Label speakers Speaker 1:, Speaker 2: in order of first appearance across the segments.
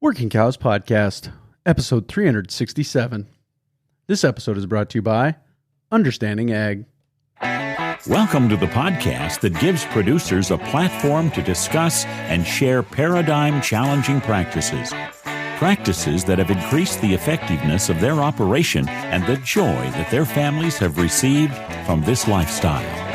Speaker 1: Working Cows Podcast, episode 367. This episode is brought to you by Understanding Ag.
Speaker 2: Welcome to the podcast that gives producers a platform to discuss and share paradigm-challenging practices. Practices that have increased the effectiveness of their operation and the joy that their families have received from this lifestyle.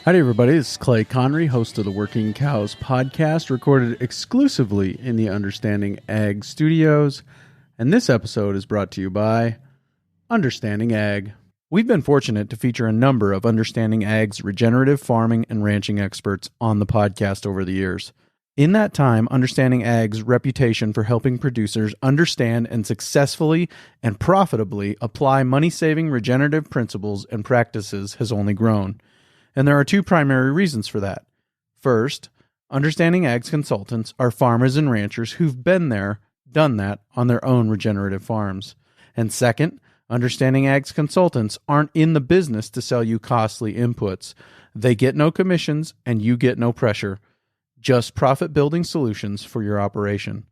Speaker 1: Howdy, everybody. This is Clay Connery, host of the Working Cows Podcast, recorded exclusively in the Understanding Ag studios. And this episode is brought to you by Understanding Ag. We've been fortunate to feature a number of Understanding Ag's regenerative farming and ranching experts on the podcast over the years. In that time, Understanding Ag's reputation for helping producers understand and successfully and profitably apply money-saving regenerative principles and practices has only grown. And there are two primary reasons for that. First, Understanding Ag's consultants are farmers and ranchers who've been there, done that on their own regenerative farms. And second, Understanding Ag's consultants aren't in the business to sell you costly inputs. They get no commissions and you get no pressure. Just profit-building solutions for your operation.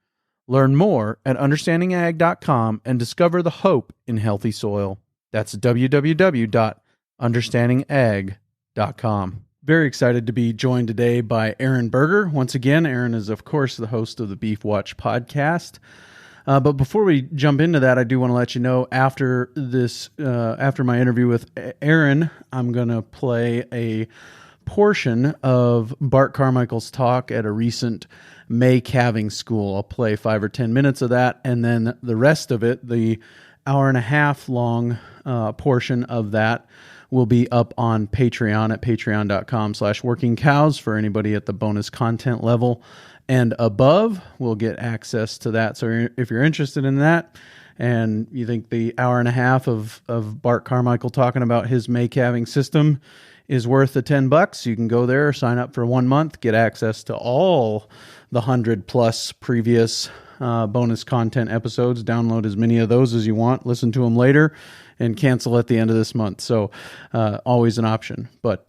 Speaker 1: Learn more at understandingag.com and discover the hope in healthy soil. That's www.understandingag.com. Very excited to be joined today by Aaron Berger. Once again, Aaron is, of course, the host of the BeefWatch Podcast. But before we jump into that, I do want to let you know after my interview with Aaron, I'm going to play a portion of Bart Carmichael's talk at a recent May Calving school. I'll play 5 or 10 minutes of that, and then the rest of it, the hour and a half long portion of that, will be up on Patreon at patreon.com/workingcows for anybody at the bonus content level and above will get access to that. So if you're interested in that and you think the hour and a half of Bart Carmichael talking about his May Calving system is worth the $10, you can go there, sign up for 1 month, get access to all the 100+ previous bonus content episodes, download as many of those as you want, listen to them later, and cancel at the end of this month. So always an option. But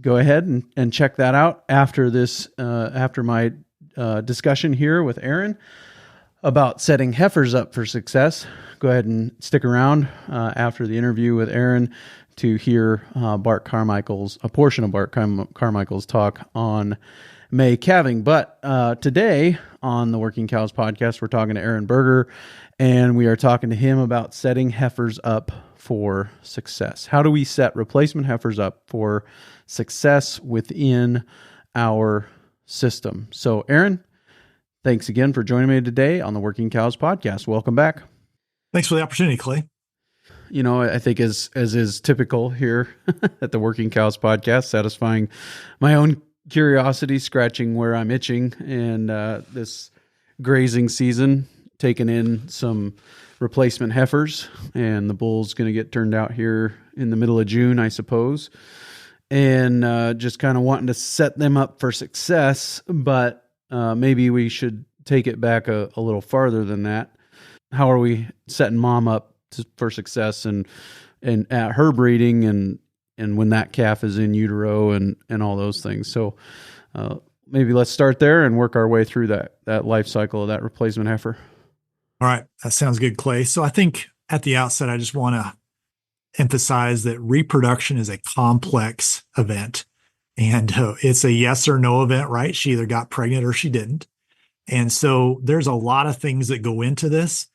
Speaker 1: go ahead and check that out after this, after my discussion here with Aaron about setting heifers up for success. Go ahead and stick around after the interview with Aaron to hear a portion of Bart Carmichael's talk on May Calving. But today on the Working Cows Podcast, we're talking to Aaron Berger, and we are talking to him about setting heifers up for success. How do we set replacement heifers up for success within our system? So, Aaron, thanks again for joining me today on the Working Cows Podcast. Welcome back.
Speaker 3: Thanks for the opportunity, Clay.
Speaker 1: You know, I think as is typical here at the Working Cows Podcast, satisfying my own curiosity, scratching where I'm itching, and this grazing season, taking in some replacement heifers, and the bull's going to get turned out here in the middle of June, I suppose, and just kind of wanting to set them up for success, but maybe we should take it back a little farther than that. How are we setting mom up for success and at her breeding and when that calf is in utero and all those things? So maybe let's start there and work our way through that life cycle of that replacement heifer.
Speaker 3: All right. That sounds good, Clay. So I think at the outset, I just want to emphasize that reproduction is a complex event, and it's a yes or no event, right? She either got pregnant or she didn't. And so there's a lot of things that go into this.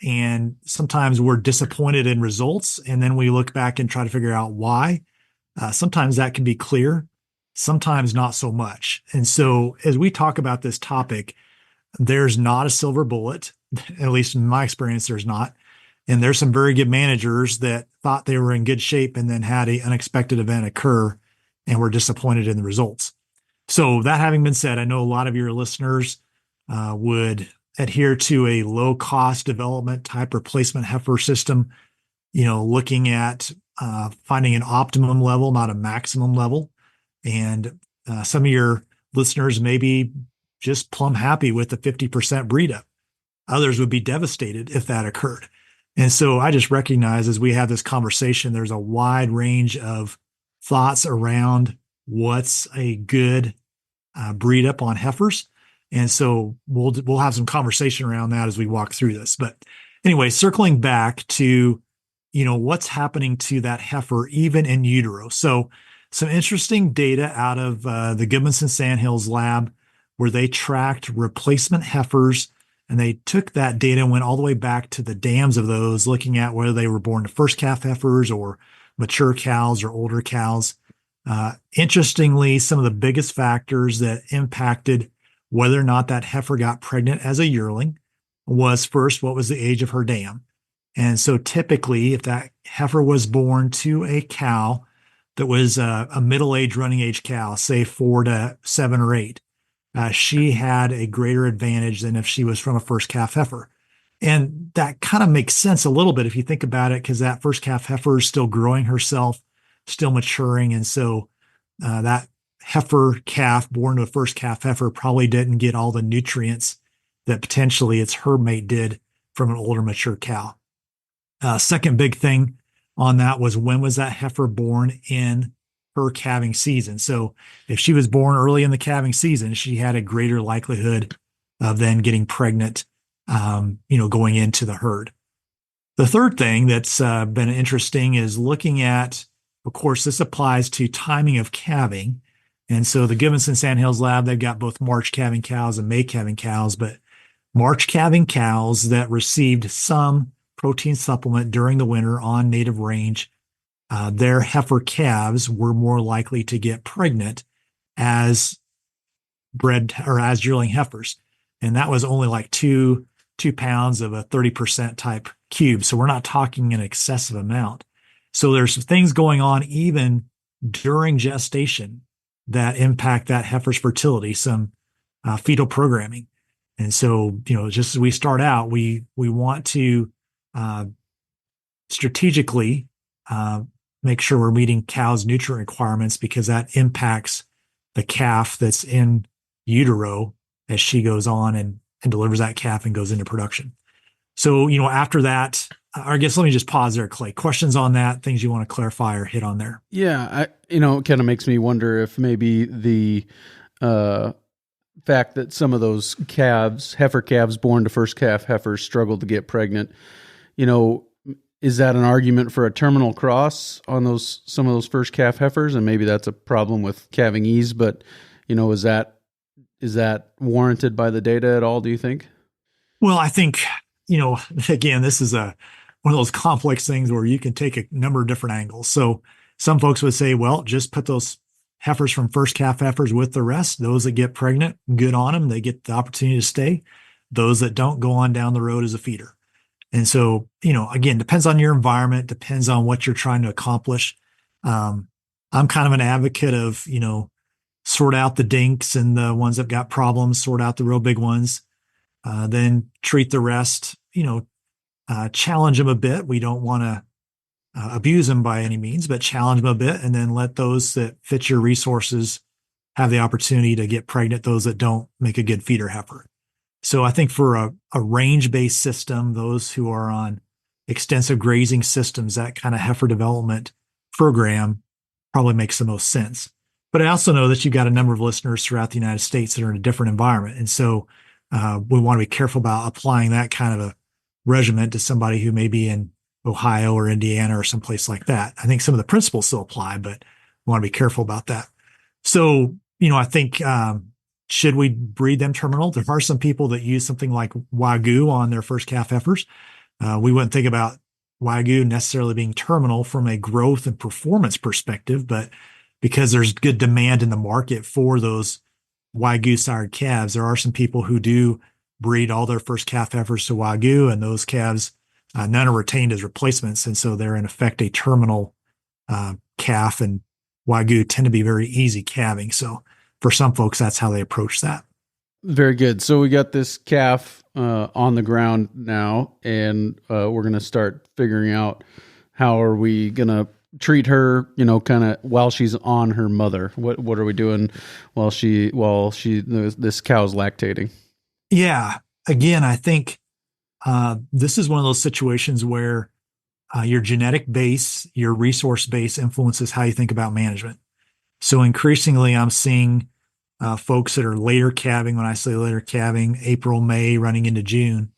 Speaker 3: And sometimes we're disappointed in results, and then we look back and try to figure out why. Sometimes that can be clear, sometimes not so much. And so as we talk about this topic, there's not a silver bullet, at least in my experience, there's not. And there's some very good managers that thought they were in good shape and then had an unexpected event occur and were disappointed in the results. So that having been said, I know a lot of your listeners would adhere to a low-cost development type replacement heifer system, looking at finding an optimum level, not a maximum level. And some of your listeners may be just plumb happy with the 50% breed up. Others would be devastated if that occurred. And so I just recognize as we have this conversation, there's a wide range of thoughts around what's a good breed up on heifers. And so we'll have some conversation around that as we walk through this. But anyway, circling back to, what's happening to that heifer even in utero. So some interesting data out of the Goodmanson Sandhills lab where they tracked replacement heifers, and they took that data and went all the way back to the dams of those, looking at whether they were born to first calf heifers or mature cows or older cows. Interestingly, some of the biggest factors that impacted whether or not that heifer got pregnant as a yearling was first, what was the age of her dam? And so typically, if that heifer was born to a cow that was a middle-aged running age cow, say 4 to 7 or 8, she had a greater advantage than if she was from a first calf heifer. And that kind of makes sense a little bit if you think about it, because that first calf heifer is still growing herself, still maturing. And so that heifer calf born to a first calf heifer probably didn't get all the nutrients that potentially its herd mate did from an older mature cow. Second big thing on that was, when was that heifer born in her calving season? So if she was born early in the calving season, she had a greater likelihood of then getting pregnant, going into the herd. The third thing that's been interesting is looking at, of course, this applies to timing of calving. And so the Goodmanson Sandhills lab, they've got both March calving cows and May calving cows, but March calving cows that received some protein supplement during the winter on native range, their heifer calves were more likely to get pregnant as bred or as yearling heifers. And that was only like 2 pounds of a 30% type cube. So we're not talking an excessive amount. So there's some things going on even during gestation that impact that heifer's fertility, some fetal programming. And so, just as we start out, we want to strategically make sure we're meeting cows' nutrient requirements, because that impacts the calf that's in utero as she goes on and delivers that calf and goes into production. So, after that, I guess let me just pause there, Clay. Questions on that, things you want to clarify or hit on there?
Speaker 1: Yeah, it kind of makes me wonder if maybe the fact that some of those heifer calves born to first calf heifers struggle to get pregnant, is that an argument for a terminal cross on some of those first calf heifers? And maybe that's a problem with calving ease, but is that warranted by the data at all, do you think?
Speaker 3: Well, I think, again, this is one of those complex things where you can take a number of different angles. So some folks would say, well, just put those heifers from first calf heifers with the rest. Those that get pregnant, good on them. They get the opportunity to stay. Those that don't, go on down the road as a feeder. And so, again, depends on your environment, depends on what you're trying to accomplish. I'm kind of an advocate of, sort out the dinks and the ones that got problems, sort out the real big ones, then treat the rest, challenge them a bit. We don't want to abuse them by any means, but challenge them a bit, and then let those that fit your resources have the opportunity to get pregnant, those that don't, make a good feeder heifer. So I think for a range-based system, those who are on extensive grazing systems, that kind of heifer development program probably makes the most sense. But I also know that you've got a number of listeners throughout the United States that are in a different environment. And so we want to be careful about applying that kind of a regimen to somebody who may be in Ohio or Indiana or someplace like that. I think some of the principles still apply, but we want to be careful about that. So, I think, should we breed them terminal? There are some people that use something like Wagyu on their first calf heifers. We wouldn't think about Wagyu necessarily being terminal from a growth and performance perspective, but because there's good demand in the market for those Wagyu sired calves, there are some people who do breed all their first calf heifers to Wagyu, and those calves, none are retained as replacements. And so they're in effect a terminal calf, and Wagyu tend to be very easy calving. So for some folks, that's how they approach that.
Speaker 1: Very good. So we got this calf on the ground now, and we're going to start figuring out how are we going to treat her, kind of while she's on her mother. What are we doing while this cow's lactating?
Speaker 3: Yeah. Again, I think this is one of those situations where your genetic base, your resource base influences how you think about management. So increasingly, I'm seeing folks that are later calving. When I say later calving, April, May, running into June,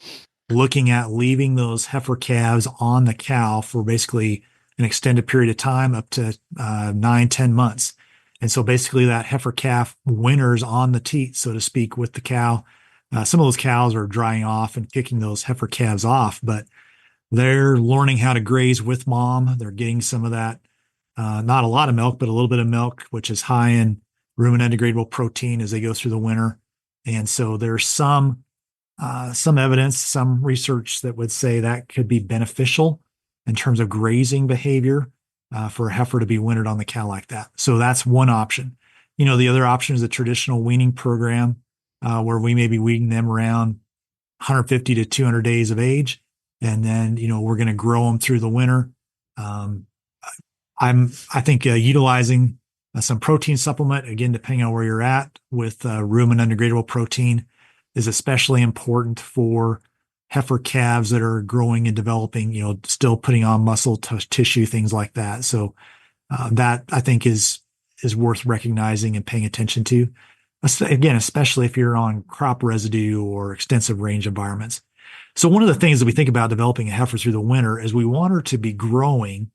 Speaker 3: looking at leaving those heifer calves on the cow for basically an extended period of time, up to 9-10 months. And so basically that heifer calf winters on the teat, so to speak, with the cow. Some of those cows are drying off and kicking those heifer calves off, but they're learning how to graze with mom. They're getting some of that, not a lot of milk, but a little bit of milk, which is high in ruminant degradable protein as they go through the winter. And so there's some evidence, some research that would say that could be beneficial in terms of grazing behavior for a heifer to be wintered on the cow like that. So that's one option. The other option is a traditional weaning program where we may be weaning them around 150 to 200 days of age. And then, we're going to grow them through the winter. I think utilizing some protein supplement, again, depending on where you're at with ruminant undegradable protein, is especially important for heifer calves that are growing and developing, still putting on muscle tissue, things like that. So that I think is worth recognizing and paying attention to. Again, especially if you're on crop residue or extensive range environments. So one of the things that we think about developing a heifer through the winter is we want her to be growing,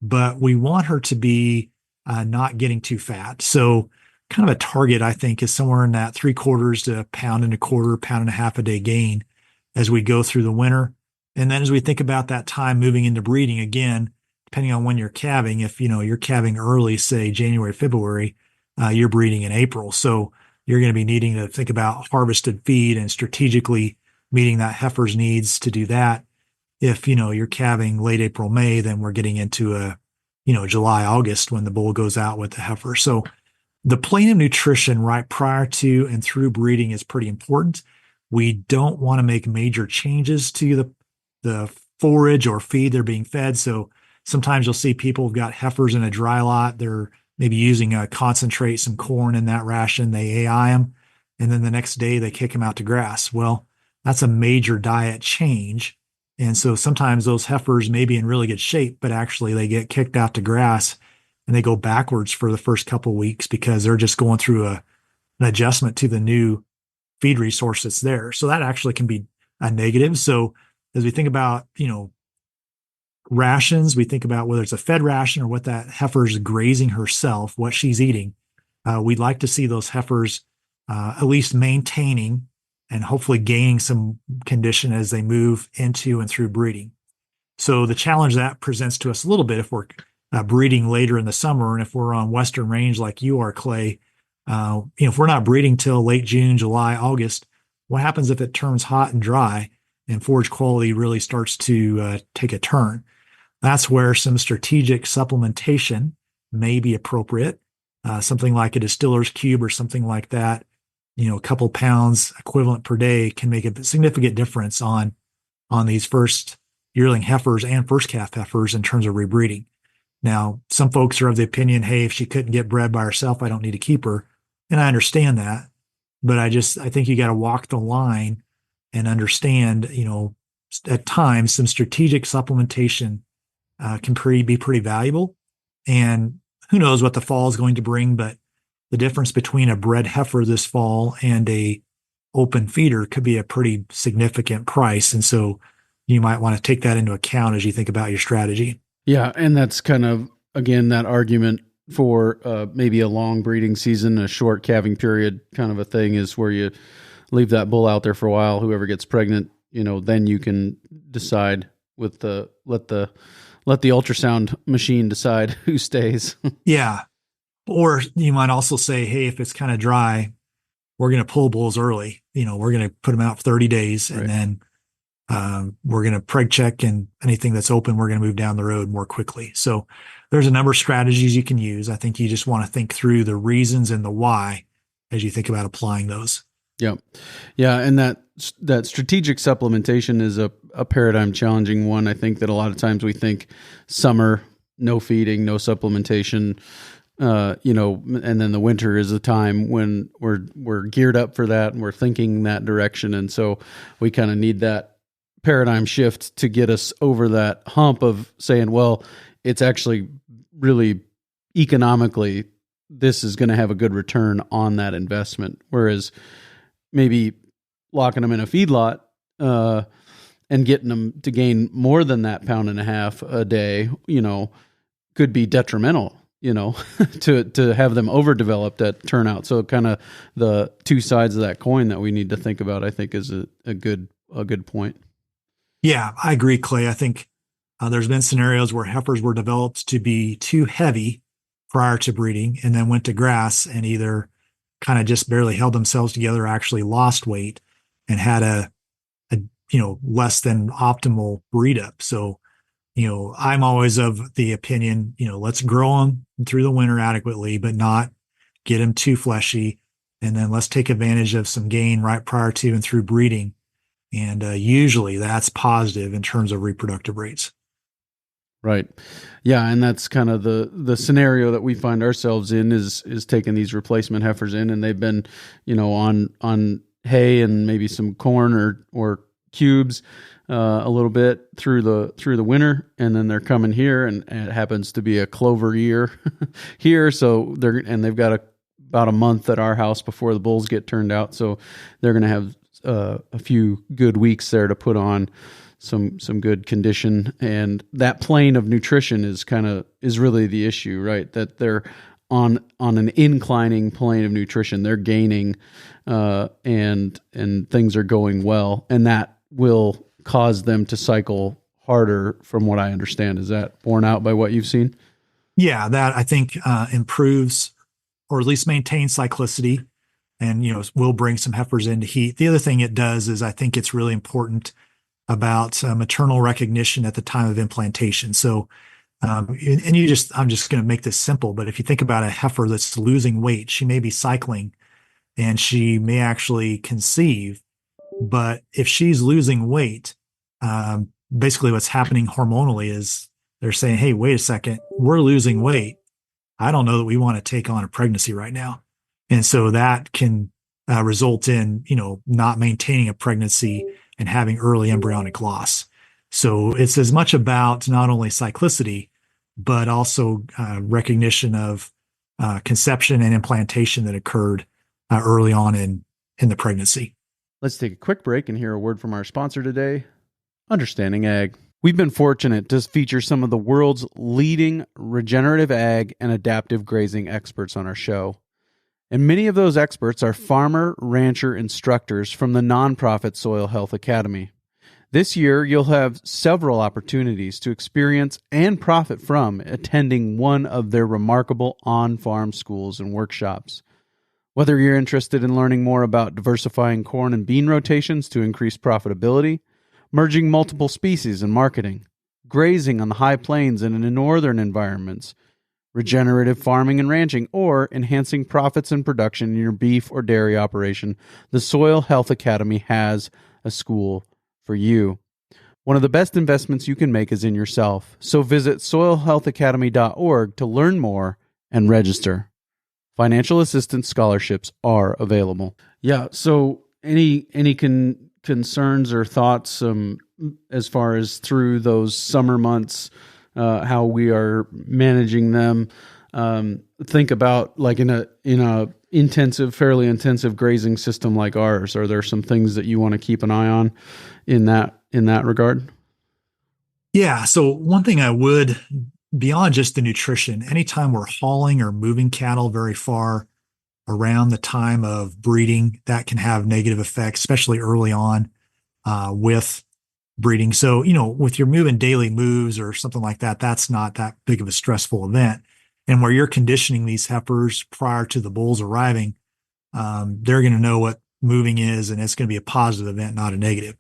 Speaker 3: but we want her to be not getting too fat. So kind of a target, I think, is somewhere in that 3/4 to 1.25 pounds, 1.5 pounds a day gain as we go through the winter. And then as we think about that time moving into breeding, again, depending on when you're calving, if you're calving early, say January, February, you're breeding in April. So you're going to be needing to think about harvested feed and strategically meeting that heifer's needs to do that. If, you're calving late April, May, then we're getting into a, July, August when the bull goes out with the heifer. So the plane of nutrition right prior to and through breeding is pretty important. We don't want to make major changes to the forage or feed they're being fed. So sometimes you'll see people who've got heifers in a dry lot. They're maybe using a concentrate, some corn in that ration. They AI them, and then the next day they kick them out to grass. Well, that's a major diet change. And so sometimes those heifers may be in really good shape, but actually they get kicked out to grass and they go backwards for the first couple of weeks because they're just going through an adjustment to the new feed resource that's there. So that actually can be a negative. So as we think about, rations, we think about whether it's a fed ration or what that heifer's grazing herself, what she's eating. We'd like to see those heifers at least maintaining and hopefully gaining some condition as they move into and through breeding. So the challenge that presents to us a little bit if we're breeding later in the summer, and if we're on Western range like you are, Clay, if we're not breeding till late June, July, August, what happens if it turns hot and dry and forage quality really starts to take a turn? That's where some strategic supplementation may be appropriate. Something like a distiller's cube or something like that, a couple pounds equivalent per day can make a significant difference on these first yearling heifers and first calf heifers in terms of rebreeding. Now, some folks are of the opinion, hey, if she couldn't get bred by herself, I don't need to keep her. And I understand that, but I think you got to walk the line and understand, at times some strategic supplementation can be pretty valuable. And who knows what the fall is going to bring, but the difference between a bred heifer this fall and a open feeder could be a pretty significant price. And so you might want to take that into account as you think about your strategy.
Speaker 1: Yeah. And that's kind of, again, that argument for maybe a long breeding season, a short calving period kind of a thing is where you leave that bull out there for a while. Whoever gets pregnant, then you can decide with let the ultrasound machine decide who stays.
Speaker 3: Yeah. Or you might also say, hey, if it's kind of dry, we're going to pull bulls early. We're going to put them out 30 days and then we're going to preg check, and anything that's open, we're going to move down the road more quickly. So there's a number of strategies you can use. I think you just want to think through the reasons and the why as you think about applying those.
Speaker 1: Yeah. Yeah. And that strategic supplementation is a paradigm challenging one. I think that a lot of times we think summer, no feeding, no supplementation, and then the winter is a time when we're geared up for that and we're thinking that direction. And so we kind of need that paradigm shift to get us over that hump of saying, well, it's actually really economically, this is going to have a good return on that investment. Whereas maybe locking them in a feedlot and getting them to gain more than that 1.5 pounds a day, could be detrimental, to have them overdeveloped at turnout. So kind of the two sides of that coin that we need to think about, I think, is a good point.
Speaker 3: Yeah, I agree, Clay. I think there's been scenarios where heifers were developed to be too heavy prior to breeding and then went to grass and either kind of just barely held themselves together or actually lost weight and had a less than optimal breed up. So, I'm always of the opinion, let's grow them through the winter adequately, but not get them too fleshy. And then let's take advantage of some gain right prior to and through breeding. And usually that's positive in terms of reproductive rates.
Speaker 1: Right. Yeah. And that's kind of the scenario that we find ourselves in is taking these replacement heifers in, and they've been, on hay and maybe some corn or cubes a little bit through the winter, and then they're coming here, and it happens to be a clover year here, so they've got about a month at our house before the bulls get turned out, so they're going to have a few good weeks there to put on some good condition, and that plane of nutrition is really the issue, right? That they're on an inclining plane of nutrition, they're gaining, and things are going well, and that will cause them to cycle harder, from what I understand. Is that borne out by what you've seen?
Speaker 3: Yeah, that I think improves or at least maintains cyclicity, and will bring some heifers into heat. The other thing it does is I think it's really important about maternal recognition at the time of implantation. So, I'm just going to make this simple, but if you think about a heifer that's losing weight, she may be cycling and she may actually conceive. But if she's losing weight, basically what's happening hormonally is they're saying, hey, wait a second, we're losing weight. I don't know that we want to take on a pregnancy right now. And so that can result in, not maintaining a pregnancy and having early embryonic loss. So it's as much about not only cyclicity, but also recognition of conception and implantation that occurred early on in the pregnancy.
Speaker 1: Let's take a quick break and hear a word from our sponsor today, Understanding Ag. We've been fortunate to feature some of the world's leading regenerative ag and adaptive grazing experts on our show. And many of those experts are farmer, rancher instructors from the nonprofit Soil Health Academy. This year, you'll have several opportunities to experience and profit from attending one of their remarkable on-farm schools and workshops. Whether you're interested in learning more about diversifying corn and bean rotations to increase profitability, merging multiple species and marketing, grazing on the high plains and in northern environments, regenerative farming and ranching, or enhancing profits and production in your beef or dairy operation, the Soil Health Academy has a school for you. One of the best investments you can make is in yourself. So visit soilhealthacademy.org to learn more and register. Financial assistance scholarships are available. Yeah. So any concerns or thoughts as far as through those summer months, how we are managing them? Think about like in a fairly intensive grazing system like ours. Are there some things that you want to keep an eye on in that regard?
Speaker 3: Yeah. So one thing I would, beyond just the nutrition, anytime we're hauling or moving cattle very far around the time of breeding, that can have negative effects, especially early on with breeding. So, with your moving daily moves or something like that, that's not that big of a stressful event. And where you're conditioning these heifers prior to the bulls arriving, they're going to know what moving is, and it's going to be a positive event, not a negative.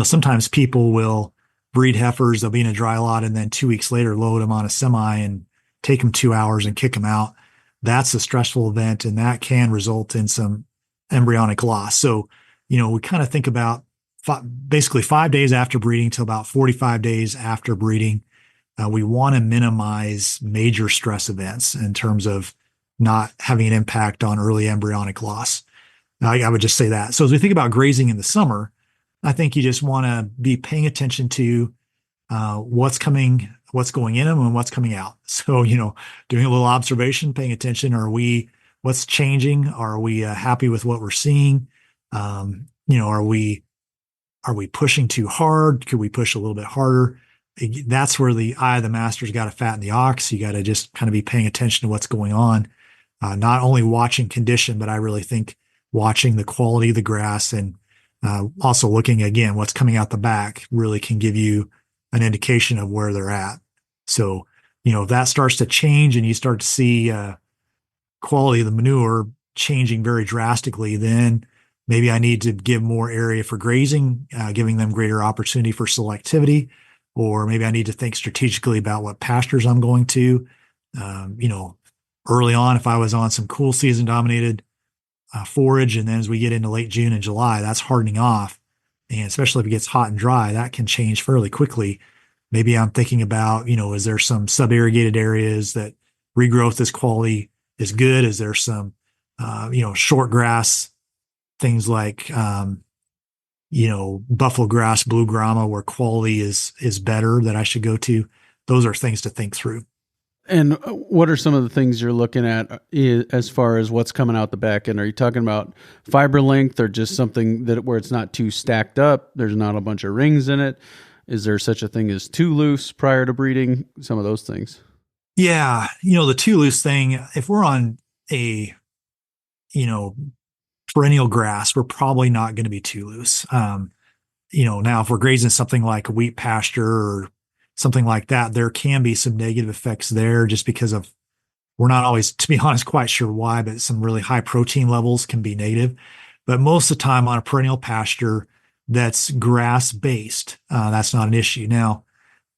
Speaker 3: Sometimes people will breed heifers, they'll be in a dry lot, and then 2 weeks later load them on a semi and take them 2 hours and kick them out. That's a stressful event, and that can result in some embryonic loss. So, we kind of think about basically 5 days after breeding to about 45 days after breeding. We want to minimize major stress events in terms of not having an impact on early embryonic loss. I would just say that. So as we think about grazing in the summer, I think you just want to be paying attention to what's going in them and what's coming out. So, doing a little observation, paying attention. What's changing? Are we happy with what we're seeing? Are we pushing too hard? Could we push a little bit harder? That's where the eye of the master's got to fatten the ox. You got to just kind of be paying attention to what's going on. Not only watching condition, but I really think watching the quality of the grass and also looking again, what's coming out the back really can give you an indication of where they're at. So, if that starts to change and you start to see quality of the manure changing very drastically, then maybe I need to give more area for grazing, giving them greater opportunity for selectivity, or maybe I need to think strategically about what pastures I'm going to. Early on, if I was on some cool season dominated forage, and then as we get into late June and July, that's hardening off. And especially if it gets hot and dry, that can change fairly quickly. Maybe I'm thinking about, is there some sub-irrigated areas that regrowth this quality is good? Is there some, short grass, things like, buffalo grass, blue grama, where quality is better that I should go to? Those are things to think through.
Speaker 1: And what are some of the things you're looking at as far as what's coming out the back end? Are you talking about fiber length or just something where it's not too stacked up? There's not a bunch of rings in it. Is there such a thing as too loose prior to breeding? Some of those things.
Speaker 3: Yeah. The too loose thing, if we're on a, perennial grass, we're probably not going to be too loose. Now if we're grazing something like a wheat pasture or something like that, there can be some negative effects there just because we're not always, to be honest, quite sure why, but some really high protein levels can be negative. But most of the time on a perennial pasture that's grass based, that's not an issue. Now,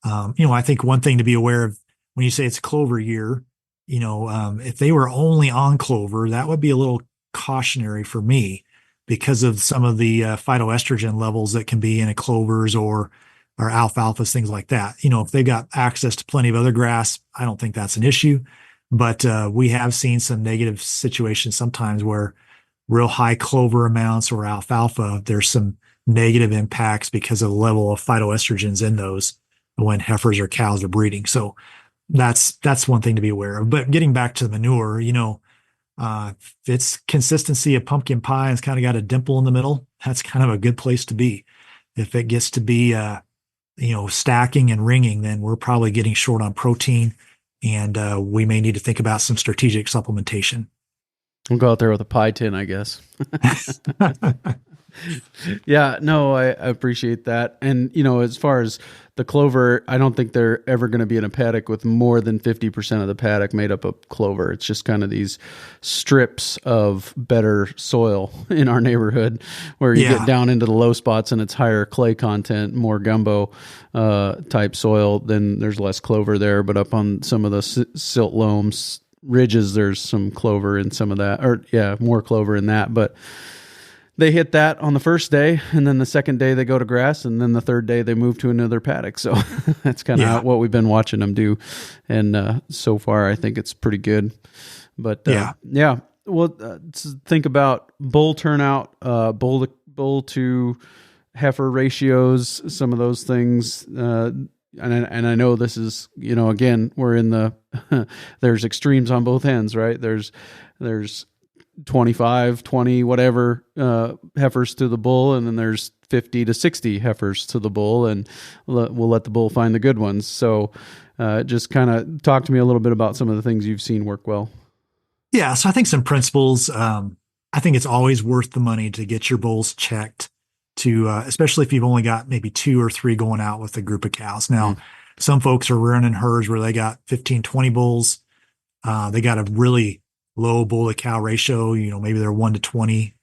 Speaker 3: I think one thing to be aware of when you say it's a clover year, if they were only on clover, that would be a little cautionary for me because of some of the phytoestrogen levels that can be in a clovers or alfalfas, things like that. If they've got access to plenty of other grass, I don't think that's an issue. But we have seen some negative situations sometimes where real high clover amounts or alfalfa, there's some negative impacts because of the level of phytoestrogens in those when heifers or cows are breeding. So that's one thing to be aware of. But getting back to the manure, if it's consistency of pumpkin pie and it's kind of got a dimple in the middle, that's kind of a good place to be. If it gets to be stacking and ringing, then we're probably getting short on protein, and we may need to think about some strategic supplementation.
Speaker 1: We'll go out there with a pie tin, I guess. Yeah, no, I appreciate that. And, as far as the clover, I don't think they're ever going to be in a paddock with more than 50% of the paddock made up of clover. It's just kind of these strips of better soil in our neighborhood where you get down into the low spots and it's higher clay content, more gumbo type soil, then there's less clover there. But up on some of the silt loams, ridges, there's some clover in some of that, more clover in that. But they hit that on the first day, and then the second day they go to grass, and then the third day they move to another paddock. So that's kind of what we've been watching them do. And so far, I think it's pretty good. But well, think about bull turnout, bull to heifer ratios, some of those things. And I know this is, again, we're in the there's extremes on both ends, right? There's 25, 20, whatever heifers to the bull, and then there's 50 to 60 heifers to the bull, and we'll let the bull find the good ones. So just kind of talk to me a little bit about some of the things you've seen work well.
Speaker 3: Yeah, so I think some principles, I think it's always worth the money to get your bulls checked, to especially if you've only got maybe 2 or 3 going out with a group of cows. Now, some folks are running herds where they got 15, 20 bulls. They got a really low bull to cow ratio, maybe they're 1 to 20.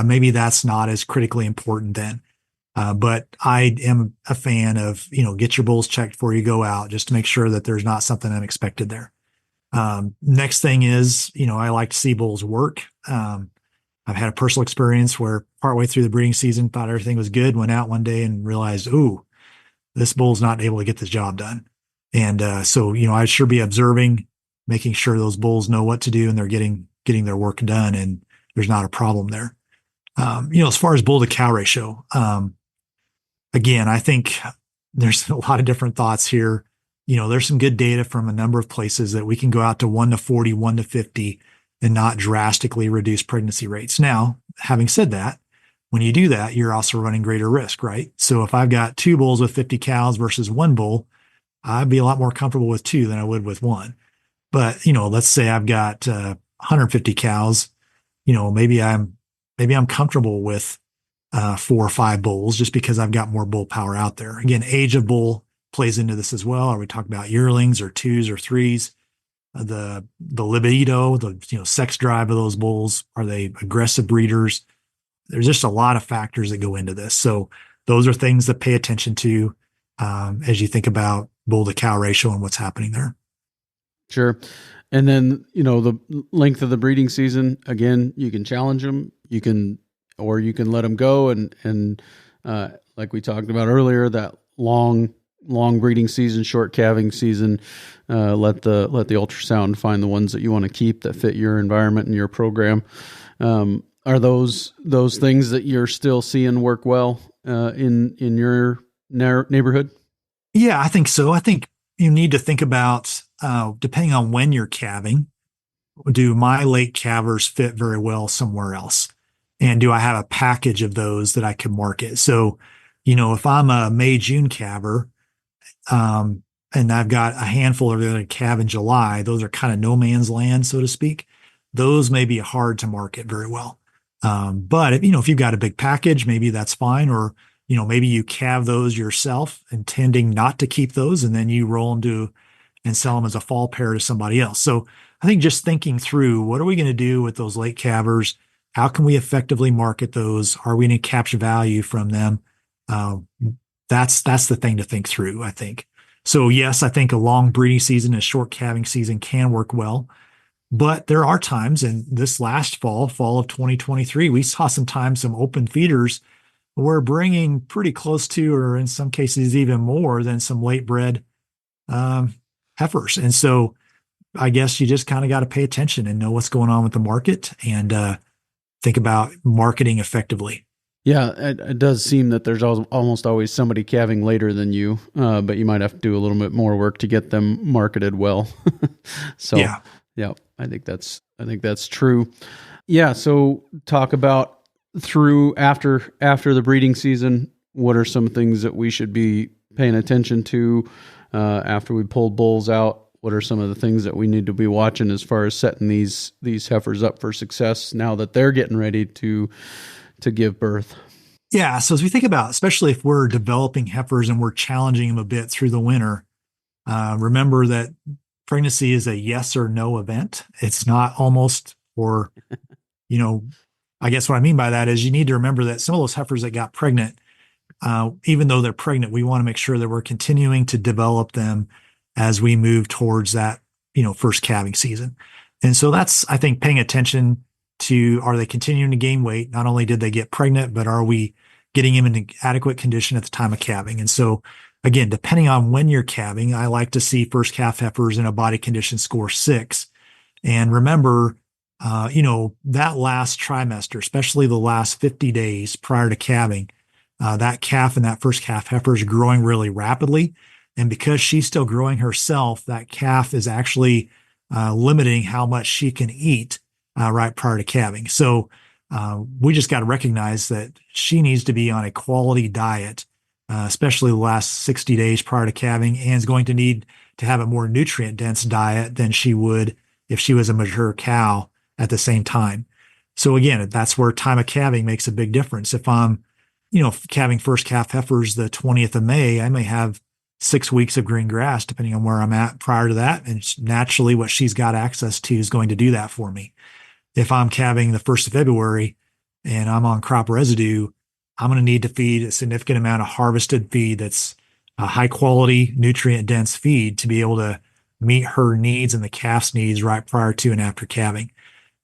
Speaker 3: Maybe that's not as critically important then. But I am a fan of, get your bulls checked before you go out, just to make sure that there's not something unexpected there. Next thing is, I like to see bulls work. I've had a personal experience where partway through the breeding season, thought everything was good, went out one day and realized, this bull's not able to get this job done. And so, I'd sure be observing, making sure those bulls know what to do and they're getting their work done and there's not a problem there. As far as bull to cow ratio, again, I think there's a lot of different thoughts here. There's some good data from a number of places that we can go out to 1 to 40, 1 to 50 and not drastically reduce pregnancy rates. Now, having said that, when you do that, you're also running greater risk, right? So if I've got 2 bulls with 50 cows versus 1 bull, I'd be a lot more comfortable with 2 than I would with 1. But, let's say I've got 150 cows, maybe I'm comfortable with 4 or 5 bulls just because I've got more bull power out there. Again, age of bull plays into this as well. Are we talking about yearlings or 2s or 3s? The libido, the sex drive of those bulls, are they aggressive breeders? There's just a lot of factors that go into this. So those are things that pay attention to as you think about bull to cow ratio and what's happening there.
Speaker 1: Sure. And then, the length of the breeding season, again, you can challenge them, or you can let them go. And like we talked about earlier, that long breeding season, short calving season, let the ultrasound find the ones that you want to keep that fit your environment and your program. Are those things that you're still seeing work well in your neighborhood?
Speaker 3: Yeah, I think so. I think you need to think about, depending on when you're calving, do my late calvers fit very well somewhere else? And do I have a package of those that I can market? So, if I'm a May, June calver, and I've got a handful of that calve in July, those are kind of no man's land, so to speak. Those may be hard to market very well. But if you've got a big package, maybe that's fine. Or, maybe you calve those yourself, intending not to keep those, and then you roll them and sell them as a fall pair to somebody else. So I think just thinking through, what are we going to do with those late calvers? How can we effectively market those? Are we going to capture value from them? That's the thing to think through, I think. So yes, I think a long breeding season, a short calving season can work well. But there are times, and this last fall of 2023, we saw some open feeders were bringing pretty close to, or in some cases even more than, some late bred heifers. And so I guess you just kind of got to pay attention and know what's going on with the market and think about marketing effectively.
Speaker 1: Yeah, it does seem that there's almost always somebody calving later than you, but you might have to do a little bit more work to get them marketed well. So yeah, I think that's true. Yeah. So talk about after the breeding season, what are some things that we should be paying attention to after we pulled bulls out? What are some of the things that we need to be watching as far as setting these heifers up for success now that they're getting ready to give birth?
Speaker 3: Yeah. So as we think about, especially if we're developing heifers and we're challenging them a bit through the winter, remember that pregnancy is a yes or no event. It's not almost, or, I guess what I mean by that is you need to remember that some of those heifers that got pregnant, even though they're pregnant, we want to make sure that we're continuing to develop them as we move towards that, first calving season. And so that's, I think, paying attention to, are they continuing to gain weight? Not only did they get pregnant, but are we getting them in adequate condition at the time of calving? And so again, depending on when you're calving, I like to see first calf heifers in a body condition score 6. And remember, that last trimester, especially the last 50 days prior to calving, that calf and that first calf heifer is growing really rapidly. And because she's still growing herself, that calf is actually limiting how much she can eat right prior to calving. So we just got to recognize that she needs to be on a quality diet, especially the last 60 days prior to calving, and is going to need to have a more nutrient dense diet than she would if she was a mature cow at the same time. So again, that's where time of calving makes a big difference. If I'm, calving first calf heifers the 20th of May, I may have 6 weeks of green grass, depending on where I'm at prior to that. And naturally what she's got access to is going to do that for me. If I'm calving the 1st of February and I'm on crop residue, I'm going to need to feed a significant amount of harvested feed that's a high quality, nutrient dense feed to be able to meet her needs and the calf's needs right prior to and after calving.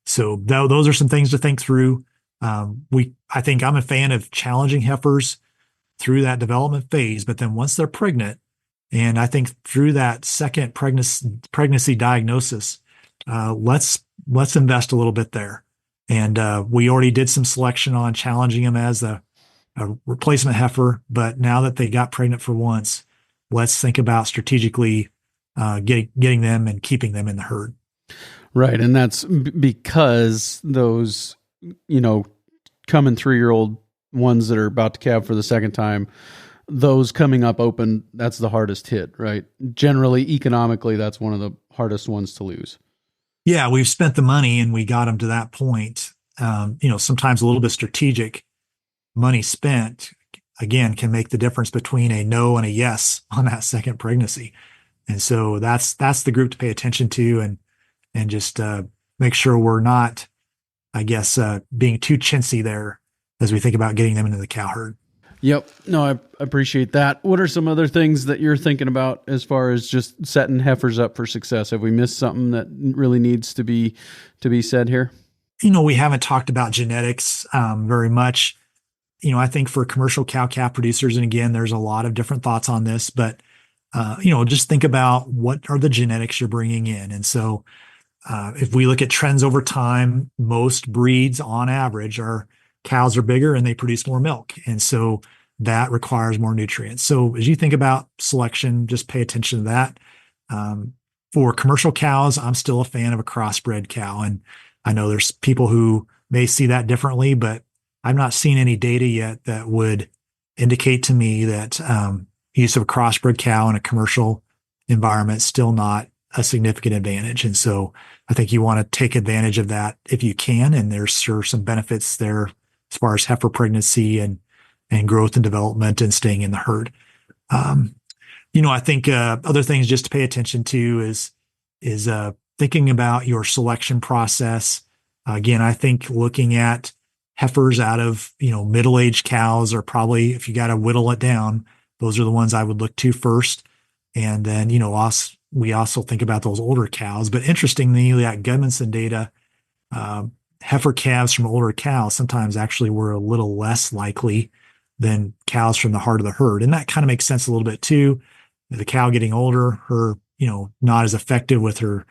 Speaker 3: So those are some things to think through. I think I'm a fan of challenging heifers through that development phase, but then once they're pregnant, and I think through that second pregnancy diagnosis, let's invest a little bit there. And we already did some selection on challenging them as the a replacement heifer, but now that they got pregnant for once, let's think about strategically getting them and keeping them in the herd.
Speaker 1: Right. And that's because those, coming 3-year-old ones that are about to calve for the second time, those coming up open, that's the hardest hit, right? Generally, economically, that's one of the hardest ones to lose.
Speaker 3: Yeah, we've spent the money and we got them to that point. Sometimes a little bit strategic money spent, again, can make the difference between a no and a yes on that second pregnancy. And so that's the group to pay attention to and just make sure we're not, being too chintzy there as we think about getting them into the cow herd.
Speaker 1: Yep. No, I appreciate that. What are some other things that you're thinking about as far as just setting heifers up for success? Have we missed something that really needs to be said here?
Speaker 3: We haven't talked about genetics very much. I think for commercial cow-calf producers, and again, there's a lot of different thoughts on this, but, just think about what are the genetics you're bringing in. And so if we look at trends over time, most breeds on average cows are bigger and they produce more milk. And so that requires more nutrients. So as you think about selection, just pay attention to that. For commercial cows, I'm still a fan of a crossbred cow. And I know there's people who may see that differently, but I've not seen any data yet that would indicate to me that use of a crossbred cow in a commercial environment is still not a significant advantage. And so I think you want to take advantage of that if you can. And there's sure some benefits there as far as heifer pregnancy and growth and development and staying in the herd. I think other things just to pay attention to is thinking about your selection process. Again, I think looking at heifers out of, middle-aged cows are probably, if you got to whittle it down, those are the ones I would look to first. And then, we also think about those older cows. But interestingly, that Gudmundsson data, heifer calves from older cows sometimes actually were a little less likely than cows from the heart of the herd. And that kind of makes sense a little bit too. The cow getting older, her, not as effective with her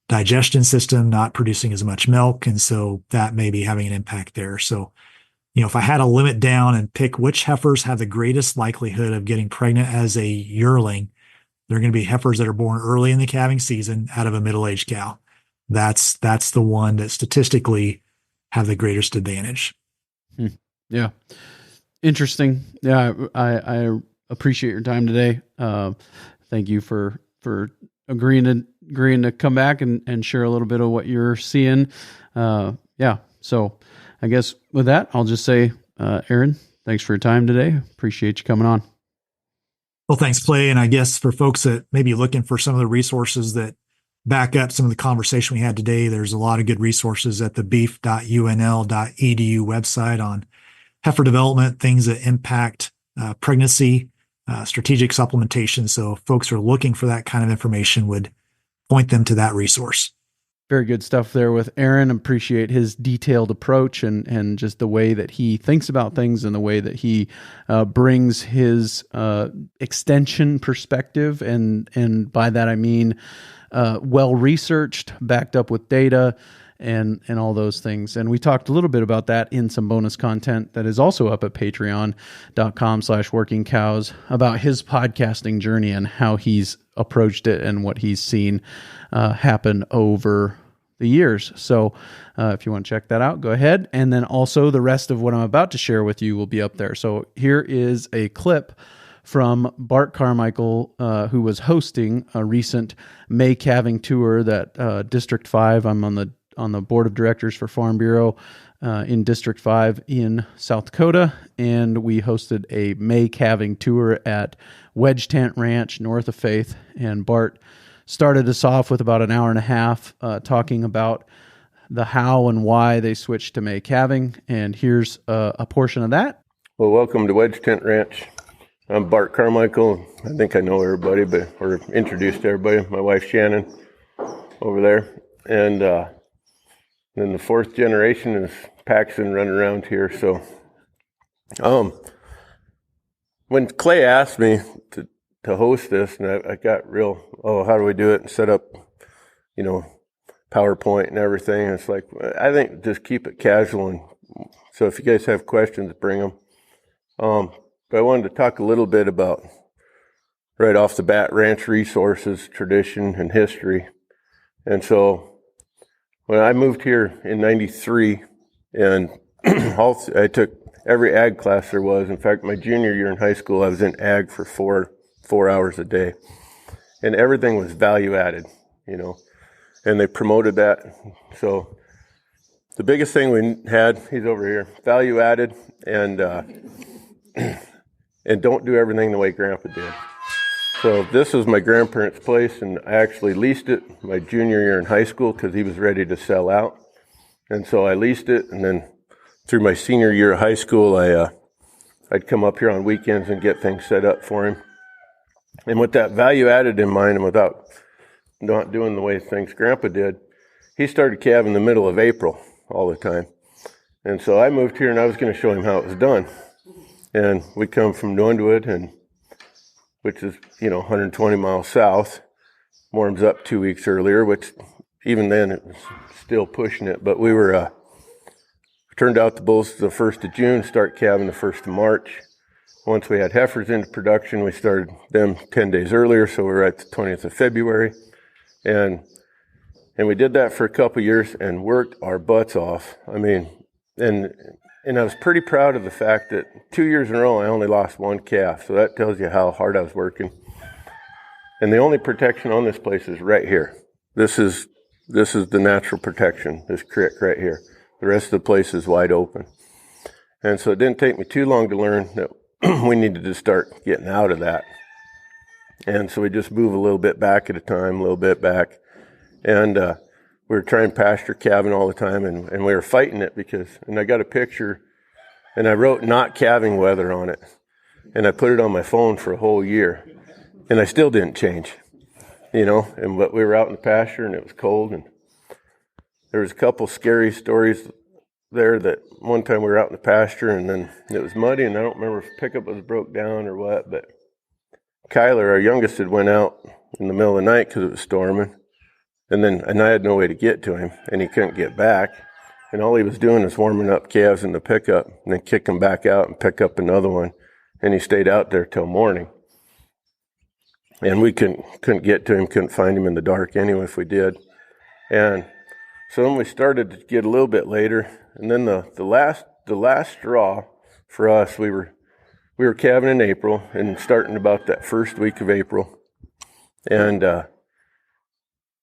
Speaker 3: digestion system, not producing as much milk. And so that may be having an impact there. So, if I had to limit down and pick which heifers have the greatest likelihood of getting pregnant as a yearling, they're going to be heifers that are born early in the calving season out of a middle-aged cow. That's the one that statistically have the greatest advantage.
Speaker 1: Yeah. Interesting. Yeah. I appreciate your time today. Thank you for agreeing to come back and share a little bit of what you're seeing. So I guess with that, I'll just say, Aaron, thanks for your time today. Appreciate you coming on.
Speaker 3: Well, thanks, Clay. And I guess for folks that may be looking for some of the resources that back up some of the conversation we had today, there's a lot of good resources at the beef.unl.edu website on heifer development, things that impact pregnancy, strategic supplementation. So if folks are looking for that kind of information, would point them to that resource.
Speaker 1: Very good stuff there with Aaron. Appreciate his detailed approach and just the way that he thinks about things and the way that he brings his extension perspective. And by that, I mean well-researched, backed up with data and all those things. And we talked a little bit about that in some bonus content that is also up at patreon.com/workingcows about his podcasting journey and how he's approached it and what he's seen happen over the years. So if you want to check that out, go ahead. And then also the rest of what I'm about to share with you will be up there. So here is a clip from Bart Carmichael, who was hosting a recent May Calving tour that District 5, I'm on the board of directors for Farm Bureau in District 5 in South Dakota. And we hosted a May Calving tour at Wedge Tent Ranch north of Faith. And Bart started us off with about an hour and a half talking about the how and why they switched to May Calving. And here's a portion of that.
Speaker 4: Well, welcome to Wedge Tent Ranch. I'm Bart Carmichael. I think I know everybody, or introduced everybody. My wife Shannon over there. And then the fourth generation is Paxton running around here. So when Clay asked me to host this, and I got real, how do we do it and set up, PowerPoint and everything. And it's like, I think just keep it casual. And so if you guys have questions, bring them. But I wanted to talk a little bit about, right off the bat, ranch resources, tradition, and history. And so when I moved here in 93, and I took every ag class there was. In fact, my junior year in high school, I was in ag for four hours a day. And everything was value added, and they promoted that. So the biggest thing we had, he's over here, value added, and don't do everything the way Grandpa did. So this is my grandparents' place, and I actually leased it my junior year in high school because he was ready to sell out. And so I leased it, and then through my senior year of high school, I'd come up here on weekends and get things set up for him. And with that value added in mind, and without not doing the way things Grandpa did, he started calving in the middle of April all the time. And so I moved here, and I was going to show him how it was done. And we come from Nundwood, which is 120 miles south. Warms up 2 weeks earlier, which even then it was still pushing it. But we turned out the bulls the 1st of June, start calving the 1st of March. Once we had heifers into production, we started them 10 days earlier, so we were at the 20th of February. And we did that for a couple of years and worked our butts off. I mean, and I was pretty proud of the fact that 2 years in a row I only lost one calf, so that tells you how hard I was working. And the only protection on this place is right here. This is the natural protection, this creek right here. The rest of the place is wide open. And so it didn't take me too long to learn that we needed to start getting out of that. And so we just move a little bit back at a time, a little bit back. And we were trying pasture calving all the time, and we were fighting it and I got a picture, and I wrote not calving weather on it. And I put it on my phone for a whole year. And I still didn't change, but we were out in the pasture, and it was cold, and there was a couple scary stories there that one time we were out in the pasture, and then it was muddy, and I don't remember if the pickup was broke down or what, but Kyler, our youngest, had went out in the middle of the night because it was storming, and I had no way to get to him, and he couldn't get back, and all he was doing was warming up calves in the pickup, and then kick them back out and pick up another one, and he stayed out there till morning. And we couldn't get to him, couldn't find him in the dark anyway if we did. And so then we started to get a little bit later, and then the last straw for us, we were calving in April, and starting about that first week of April, and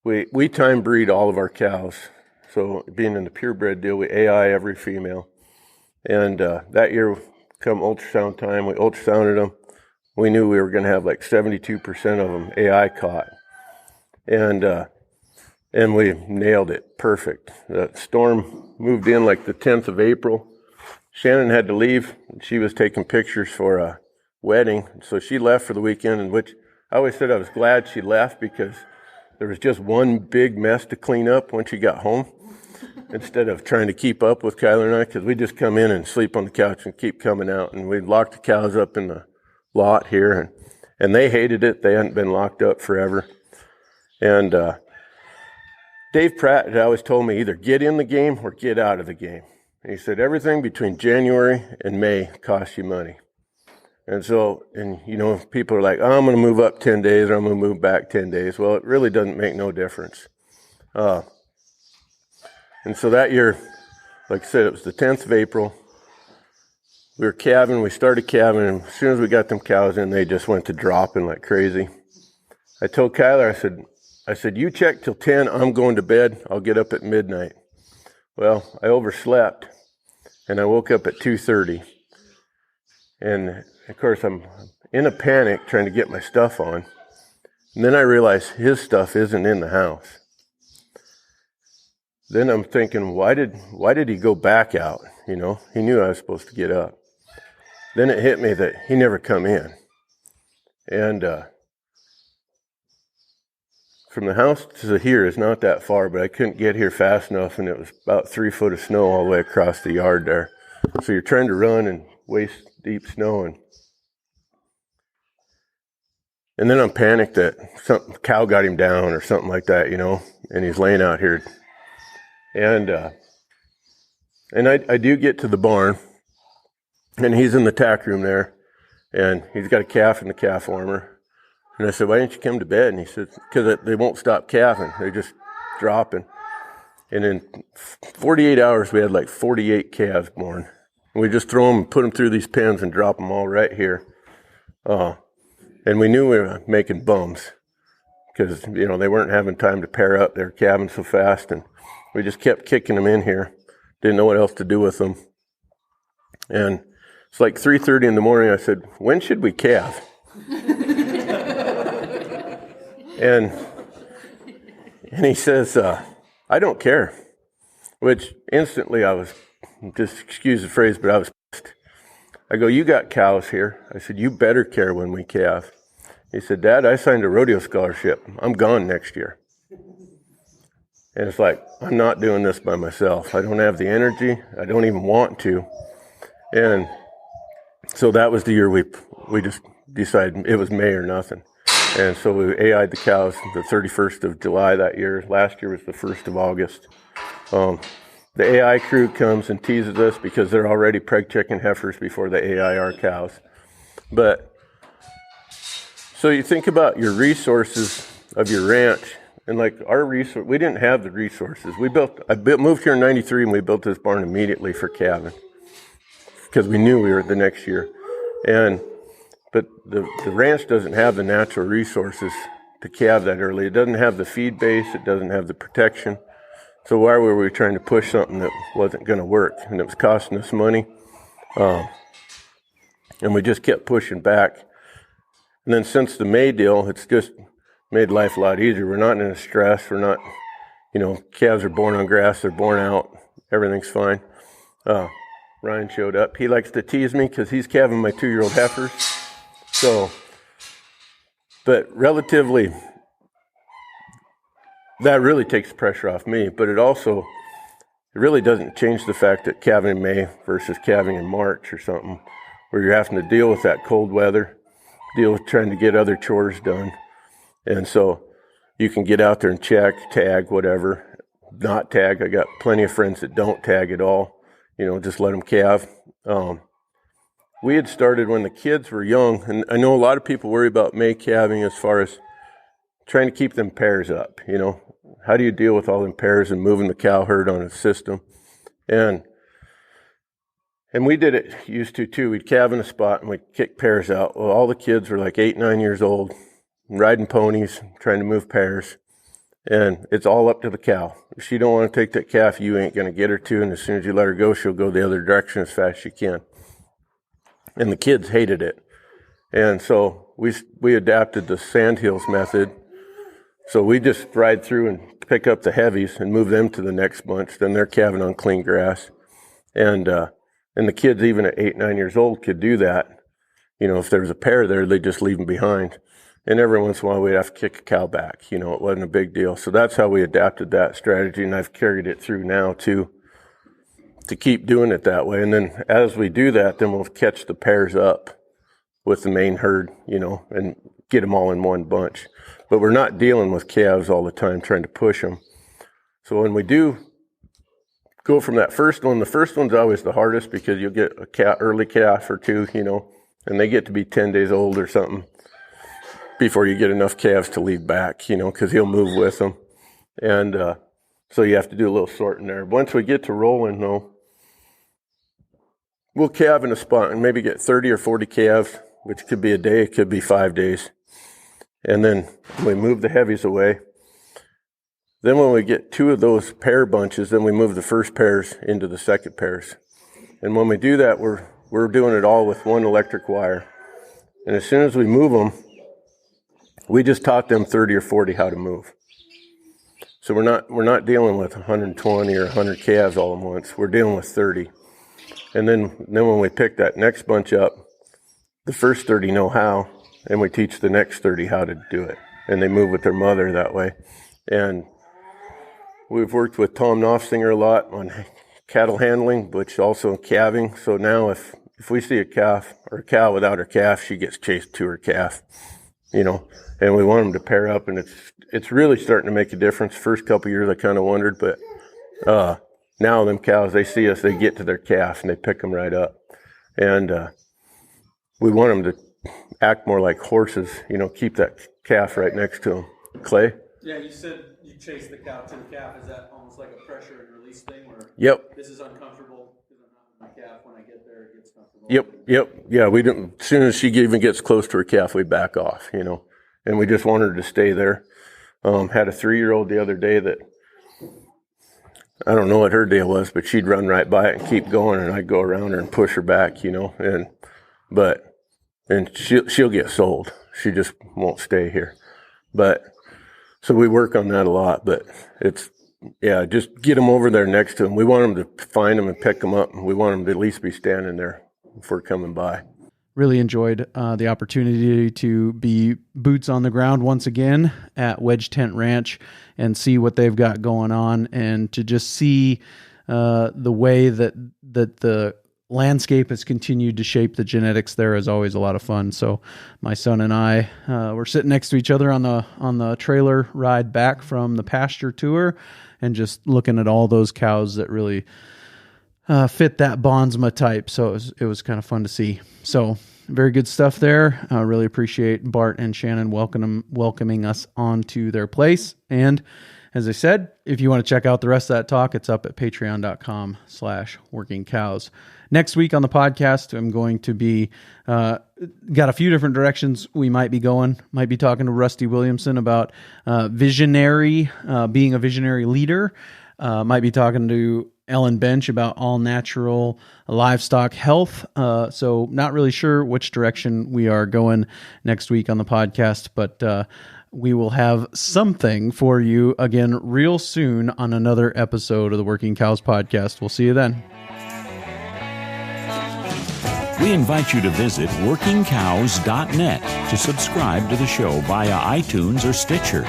Speaker 4: we time breed all of our cows. So being in the purebred deal, we AI every female, and that year, come ultrasound time, we ultrasounded them. We knew we were going to have like 72% of them AI caught, and we nailed it perfect. The storm moved in like the 10th of April. Shannon had to leave. She was taking pictures for a wedding, so she left for the weekend, in which I always said I was glad she left because there was just one big mess to clean up when she got home instead of trying to keep up with Kyler and I, because we just come in and sleep on the couch and keep coming out, and we'd lock the cows up in the lot here, and they hated it. They hadn't been locked up forever. And Dave Pratt had always told me either get in the game or get out of the game. And he said everything between January and May costs you money. And so, people are like, oh, I'm going to move up 10 days or I'm going to move back 10 days. Well, it really doesn't make no difference. And so that year, like I said, it was the 10th of April. We were calving. We started calving, and as soon as we got them cows in, they just went to dropping like crazy. I told Kyler, I said, you check till 10. I'm going to bed. I'll get up at midnight. Well, I overslept, and I woke up at 2:30. And, of course, I'm in a panic trying to get my stuff on. And then I realized his stuff isn't in the house. Then I'm thinking, why did he go back out? He knew I was supposed to get up. Then it hit me that he never come in. And from the house to here is not that far, but I couldn't get here fast enough, and it was about 3 foot of snow all the way across the yard there. So you're trying to run in waist deep snow, and then I'm panicked that some cow got him down or something like that, and he's laying out here. And I do get to the barn, And he's in the tack room there, and he's got a calf in the calf warmer. And I said, why didn't you come to bed? And he said, because they won't stop calving. They're just dropping. And in 48 hours, we had like 48 calves born. And we just throw them and put them through these pens and drop them all right here. And we knew we were making bums because, they weren't having time to pair up. They were calving so fast, and we just kept kicking them in here. Didn't know what else to do with them. And it's like 3:30 in the morning. I said, when should we calve? and he says, I don't care. Which instantly I was, just excuse the phrase, but I was pissed. I go, you got cows here. I said, you better care when we calve. He said, Dad, I signed a rodeo scholarship. I'm gone next year. And it's like, I'm not doing this by myself. I don't have the energy. I don't even want to. And so that was the year we just decided it was May or nothing. And so we AI'd the cows the 31st of July that year. Last year was the 1st of August. The AI crew comes and teases us because they're already preg checking heifers before the AI our cows. But so you think about your resources of your ranch, and like our resource, we didn't have the resources. I moved here in '93, and we built this barn immediately for calving because we knew we were the next year. But the ranch doesn't have the natural resources to calve that early. It doesn't have the feed base. It doesn't have the protection. So why were we trying to push something that wasn't going to work? And it was costing us money. And we just kept pushing back. And then since the May deal, it's just made life a lot easier. We're not in a stress. We're not, calves are born on grass. They're born out. Everything's fine. Ryan showed up. He likes to tease me because he's calving my 2-year-old heifers. So, but relatively, that really takes the pressure off me. But it really doesn't change the fact that calving in May versus calving in March or something, where you're having to deal with that cold weather, deal with trying to get other chores done. And so you can get out there and check, tag, whatever, not tag. I got plenty of friends that don't tag at all, just let them calve. We had started when the kids were young, and I know a lot of people worry about May calving as far as trying to keep them pairs up, How do you deal with all them pairs and moving the cow herd on a system? And we did it, used to too. We'd calve in a spot and we'd kick pairs out. Well, all the kids were like 8, 9 years old, riding ponies, trying to move pairs. And it's all up to the cow. If she don't want to take that calf, you ain't going to get her to. And as soon as you let her go, she'll go the other direction as fast as she can. And the kids hated it. And so we adapted the sandhills method. So we just ride through and pick up the heavies and move them to the next bunch. Then they're calving on clean grass. And the kids, even at 8, 9 years old, could do that. If there was a pair there, they'd just leave them behind. And every once in a while, we'd have to kick a cow back. It wasn't a big deal. So that's how we adapted that strategy. And I've carried it through now, too, to keep doing it that way. And then as we do that, then we'll catch the pairs up with the main herd, and get them all in one bunch. But we're not dealing with calves all the time, trying to push them. So when we do go from that first one, the first one's always the hardest because you'll get a early calf or two, and they get to be 10 days old or something before you get enough calves to lead back, because he'll move with them. And so you have to do a little sorting there. Once we get to rolling, though, we'll calve in a spot and maybe get 30 or 40 calves, which could be a day, it could be 5 days. And then we move the heavies away. Then when we get 2 of those pair bunches, then we move the first pairs into the second pairs. And when we do that, we're doing it all with one electric wire. And as soon as we move them, we just taught them 30 or 40 how to move. So we're not dealing with 120 or 100 calves all at once. We're dealing with 30. And then when we pick that next bunch up, the first 30 know how, and we teach the next 30 how to do it. And they move with their mother that way. And we've worked with Tom Knopfsinger a lot on cattle handling, which also calving. So now if we see a calf or a cow without her calf, she gets chased to her calf, and we want them to pair up. And it's really starting to make a difference. First couple of years, I kind of wondered, but now them cows, they see us, they get to their calf and they pick them right up. And we want them to act more like horses, keep that calf right next to them. Clay?
Speaker 1: Yeah, you said you chase the cow to the calf. Is that almost like a pressure and release thing where
Speaker 4: Yep.
Speaker 1: This is uncomfortable because I'm not with my calf. When I get there, it gets comfortable?
Speaker 4: Yep. Yeah, we didn't. As soon as she even gets close to her calf, we back off, and we just want her to stay there. Had a 3-year-old the other day that, I don't know what her deal was, but she'd run right by it and keep going, and I'd go around her and push her back, and she'll get sold. She just won't stay here. But so we work on that a lot, but it's, just get them over there next to them. We want them to find them and pick them up. We want them to at least be standing there if we're coming by.
Speaker 1: Really enjoyed the opportunity to be boots on the ground once again at Wedge Tent Ranch and see what they've got going on, and to just see the way that the landscape has continued to shape the genetics there is always a lot of fun. So my son and I were sitting next to each other on the trailer ride back from the pasture tour and just looking at all those cows that really fit that Bonsma type. So it was kind of fun to see. So very good stuff there. I really appreciate Bart and Shannon welcoming us onto their place. And as I said, if you want to check out the rest of that talk, it's up at patreon.com/workingcows. Next week on the podcast, I'm going to be, got a few different directions we might be going. Might be talking to Rusty Williamson about being a visionary leader. Might be talking to Ellen Bench about all-natural livestock health. So not really sure which direction we are going next week on the podcast, but we will have something for you again real soon on another episode of the Working Cows Podcast. We'll see you then.
Speaker 2: We invite you to visit workingcows.net to subscribe to the show via iTunes or Stitcher.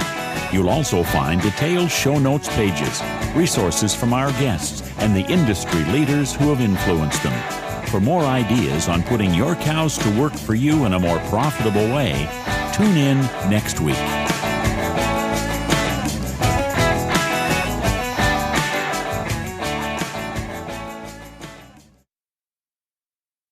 Speaker 2: You'll also find detailed show notes pages, resources from our guests, and the industry leaders who have influenced them. For more ideas on putting your cows to work for you in a more profitable way, tune in next week.